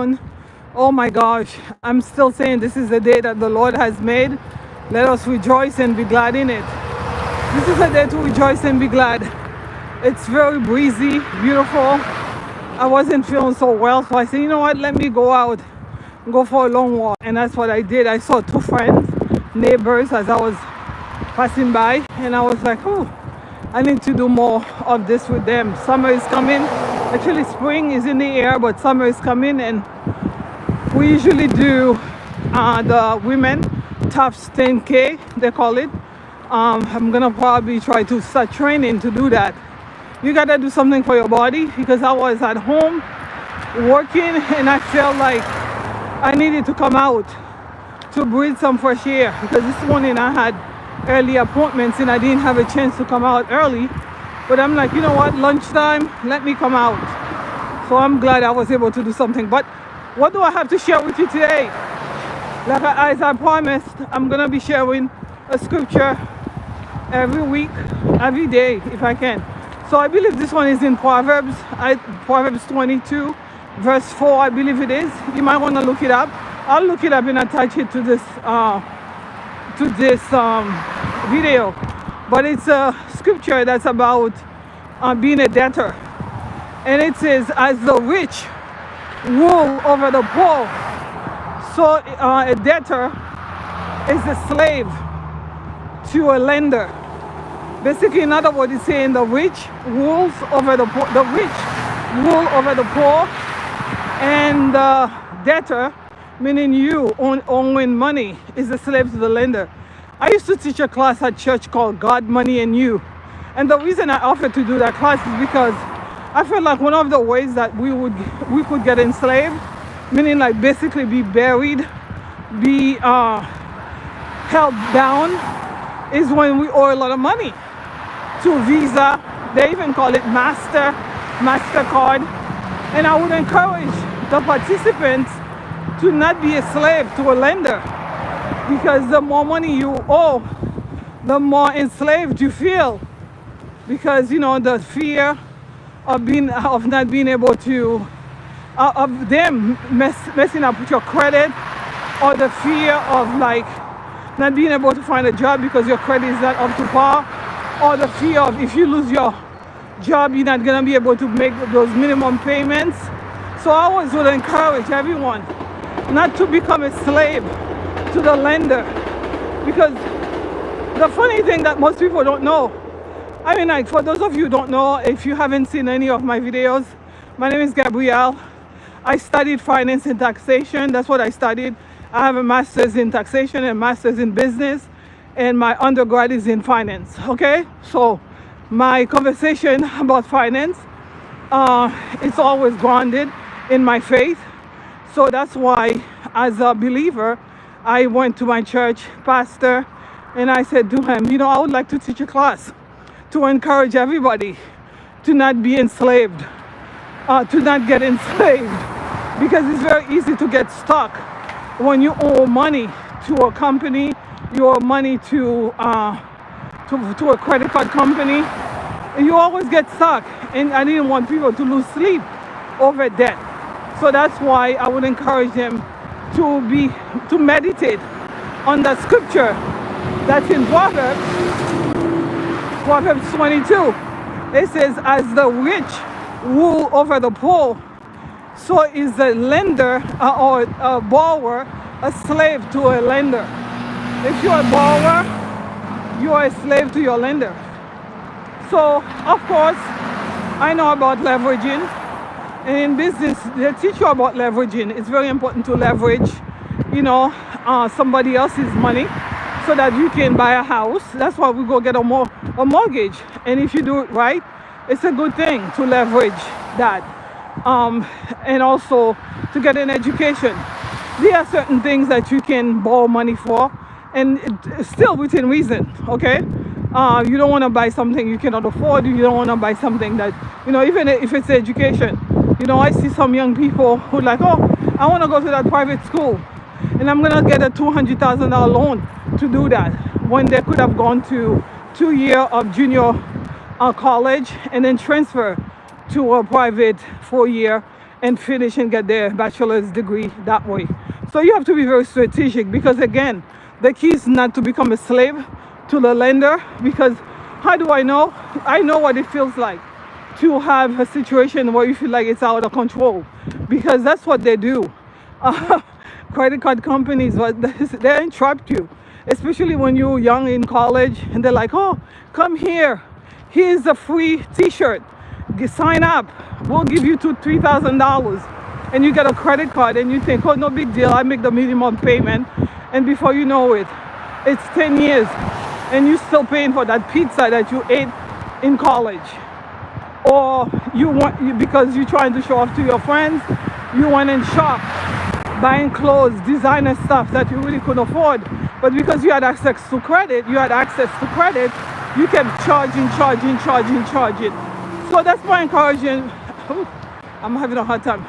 down. Oh my gosh, I'm still saying this is the day that the Lord has made. Let us rejoice and be glad in it. This is a day to rejoice and be glad. It's very breezy, beautiful. I wasn't feeling so well, so I said, you know what, let me go out and go for a long walk. And that's what I did. I saw two friends, neighbors, as I was passing by, and I was like, oh, I need to do more of this with them. Summer is coming. Actually, spring is in the air, but summer is coming, and we usually do the women Tufts 10K, they call it. I'm gonna probably try to start training to do that. You gotta do something for your body, because I was at home working and I felt like I needed to come out to breathe some fresh air, because this morning I had early appointments and I didn't have a chance to come out early. But I'm like, you know what, lunchtime, let me come out. So I'm glad I was able to do something. But what do I have to share with you today? Like as I promised, I'm gonna be sharing a scripture every week, every day if I can. So I believe this one is in Proverbs, Proverbs 22 verse 4, I believe it is. You might want to look it up. I'll look it up and attach it to this video. But it's a scripture that's about being a debtor, and it says, as the rich rule over the poor, so a debtor is a slave to a lender. Basically, in other words, it's saying the rich rules over the poor. The rich rule over the poor, and the debtor, meaning you owing money, is a slave to the lender. I used to teach a class at church called God, Money, and You. And the reason I offered to do that class is because I felt like one of the ways that we could get enslaved, meaning like basically be buried, be held down, is when we owe a lot of money to Visa. They even call it MasterCard. And I would encourage the participants to not be a slave to a lender, because the more money you owe, the more enslaved you feel, because you know the fear of not being able to of them messing up with your credit, or the fear of like not being able to find a job because your credit is not up to par, or the fear of if you lose your job you're not gonna be able to make those minimum payments. So I always would encourage everyone not to become a slave to the lender, because the funny thing that most people don't know, I mean, like for those of you who don't know, if you haven't seen any of my videos, my name is Gabrielle. I studied finance and taxation. That's what I studied. I have a master's in taxation and master's in business, and my undergrad is in finance. Okay, so my conversation about finance, it's always grounded in my faith. So that's why, as a believer, I went to my church pastor and I said to him, you know, I would like to teach a class to encourage everybody to not be enslaved, to not get enslaved, because it's very easy to get stuck when you owe money to a company, you owe money to a credit card company. You always get stuck, and I didn't want people to lose sleep over debt. So that's why I would encourage them to meditate on the scripture that's in Proverbs 22. It says, as the rich rule over the poor, so is the lender or a borrower a slave to a lender. If you're a borrower, you are a slave to your lender. So, of course, I know about leveraging. And in business, they teach you about leveraging. It's very important to leverage, you know, somebody else's money so that you can buy a house. That's why we go get a mortgage. And if you do it right, it's a good thing to leverage that. And also to get an education. There are certain things that you can borrow money for, and it's still within reason, okay? You don't want to buy something you cannot afford. You don't want to buy something that, you know, even if it's education. You know, I see some young people who like, oh, I want to go to that private school, and I'm going to get a $200,000 loan to do that, when they could have gone to 2 years of junior college and then transfer to a private 4 year and finish and get their bachelor's degree that way. So you have to be very strategic, because again, the key is not to become a slave to the lender. Because how do I know? I know what it feels like to have a situation where you feel like it's out of control, because that's what they do. Credit card companies, they entrap you, especially when you're young in college, and they're like, oh, come here, here's a free t-shirt, sign up, we'll give you $2,000-$3,000, and you get a credit card, and you think, oh, no big deal, I make the minimum payment, and before you know it, it's 10 years, and you're still paying for that pizza that you ate in college. Or because you're trying to show off to your friends, you went and shop, buying clothes, designer stuff that you really couldn't afford. But because you had access to credit, you kept charging. So that's my encouragement. I'm having a hard time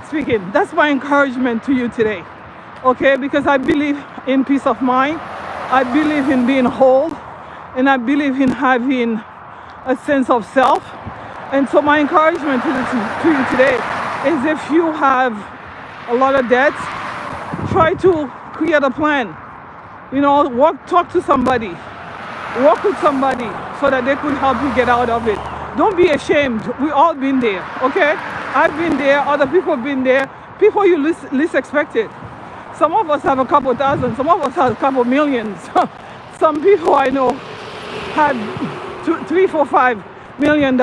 speaking. That's my encouragement to you today. Okay, because I believe in peace of mind. I believe in being whole, and I believe in having a sense of self. And so my encouragement to you today is, if you have a lot of debts, try to create a plan. Talk to somebody, walk with somebody, so that they could help you get out of it. Don't be ashamed. We all been there, okay? I've been there, other people have been there, people you least expected. Some of us have a couple thousand, some of us have a couple millions. Some people I know had $3, $4, $5 million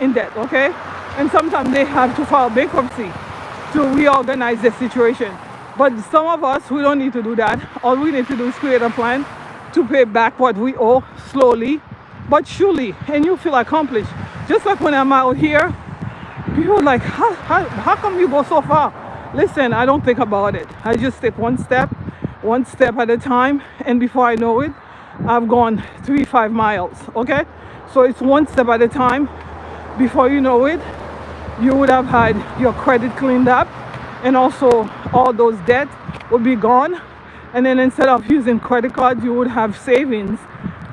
in debt, okay? And sometimes they have to file bankruptcy to reorganize their situation. But some of us, we don't need to do that. All we need to do is create a plan to pay back what we owe, slowly but surely, and you feel accomplished. Just like when I'm out here, people are like, how come you go so far? Listen, I don't think about it. I just take one step at a time, and before I know it, I've gone 3-5 miles, okay? So it's one step at a time. Before you know it, you would have had your credit cleaned up, and also all those debts would be gone. And then instead of using credit cards, you would have savings,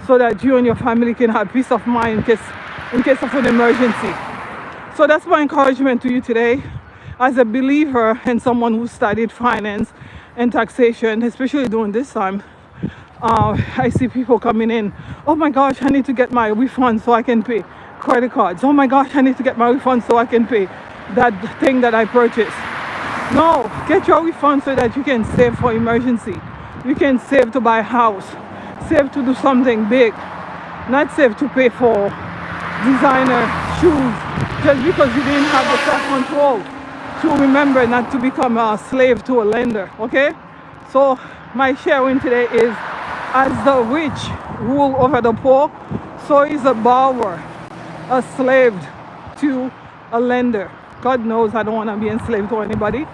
so that you and your family can have peace of mind in case of an emergency. So that's my encouragement to you today. As a believer and someone who studied finance and taxation, especially during this time, I see people coming in, oh my gosh, I need to get my refund so I can pay credit cards. Oh my gosh, I need to get my refund so I can pay that thing that I purchased. No, get your refund so that you can save for emergency. You can save to buy a house, save to do something big, not save to pay for designer shoes just because you didn't have the self-control to remember not to become a slave to a lender, okay? So my sharing today is, as the rich rule over the poor, so is a borrower a slave to a lender. God knows I don't want to be enslaved to anybody.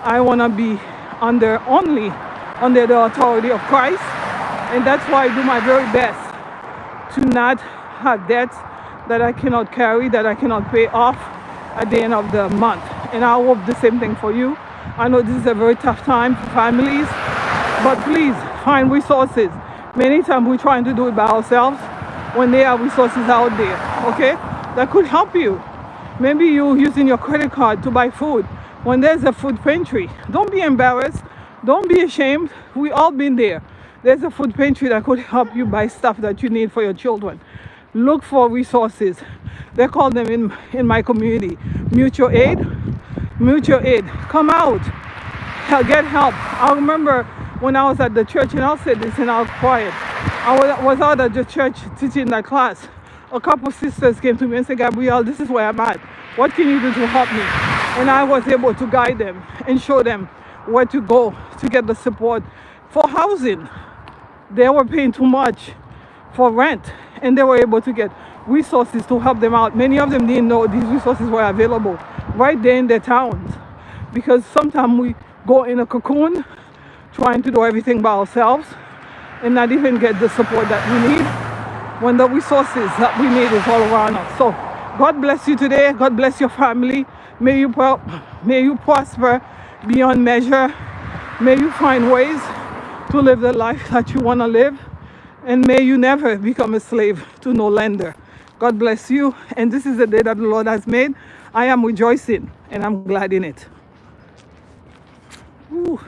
I want to be only under the authority of Christ, and that's why I do my very best to not have debts that I cannot carry, that I cannot pay off at the end of the month. And I hope the same thing for you. I know this is a very tough time for families, but please find resources. Many times we're trying to do it by ourselves when there are resources out there, okay, that could help you. Maybe you're using your credit card to buy food when there's a food pantry. Don't be embarrassed. Don't be ashamed. We all been there. There's a food pantry that could help you buy stuff that you need for your children. Look for resources. They call them in my community mutual aid. Mutual aid. Come out. Get help. I remember when I was at the church, and I'll say this and I'll quiet. I was out at the church teaching that class. A couple sisters came to me and said, Gabrielle, this is where I'm at. What can you do to help me? And I was able to guide them and show them where to go to get the support for housing. They were paying too much for rent, and they were able to get resources to help them out. Many of them didn't know these resources were available right there in their towns, because sometimes we go in a cocoon trying to do everything by ourselves and not even get the support that we need when the resources that we need is all around us. So God bless you today. God bless your family. May you prosper beyond measure. May you find ways to live the life that you want to live, and may you never become a slave to no lender. God bless you, and this is the day that the Lord has made. I am rejoicing and I'm glad in it. Ooh.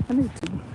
I need to